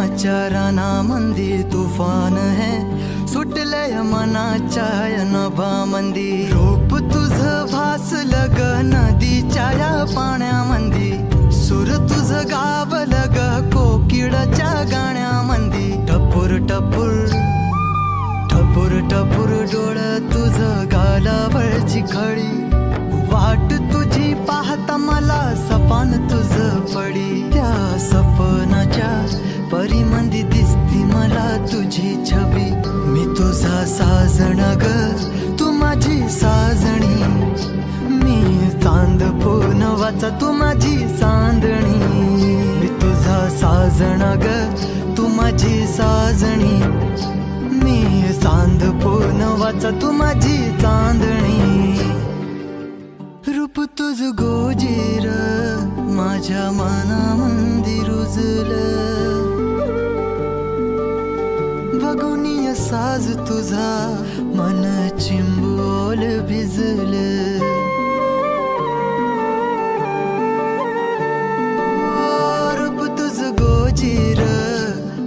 प्रेमाच्या रानामंदी तुफान है सुटलय मनाच्या नभामंदी रूप तुझं भासलं ग नदीच्या या पाण्यामंदी सुर तुझं गावलं ग कोकिळाच्या गाण्यामंदी टपूर टपूर टपूर टपूर डोळं तुझं गालावरची खडी वाट तुझी पाहता मला सपान तुझं पडी त्या सपनाच्या परीमंदी दिसती मला तुझी छबी मी तुझा साजण ग तू माझी साजणी मी चांद पूनवाचा तू माझी चांदणी मी तुझा साजण ग तू माझी साजणी मी चांद पूनवाचा तू माझी चांदणी रूप तुझ गोजीर माझ्या मनामंदी रुजलं बघुनिय साज तुझा मन चिंबोल भिजलं रूप तुझ गोजीर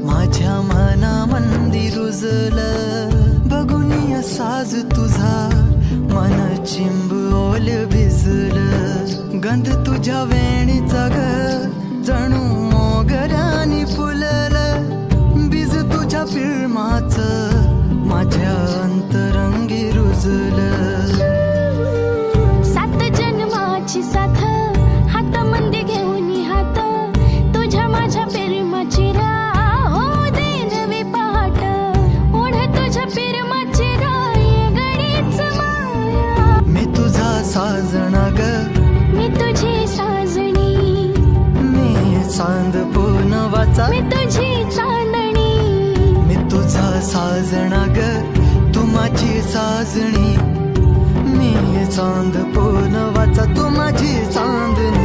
माझ्या मनामंदी रुजलं बघुनिय साज तुझा मन चिंबोल भिजलं गंध तुझ्या वेणीचा ग जणू मोगऱ्यानी फुललं बीज तुझ्या पिळमाचं माझ्या अंतरंगी रुजलं सात जन्माची साथ हातामध्ये घेऊन हात तुझ्या माझ्या प्रेमाची राह हो दे नवी पहाट ओढ तुझ्या प्रेमाची राय गडीच माया मी तुझा साजणा ग मी तुझी साजणी मी चांद पूनवाचा मी तुझी चांदणी मी तुझा साजणा ग तू माझी साजणी मी चांद पूनवाचा तू माझी चांदणी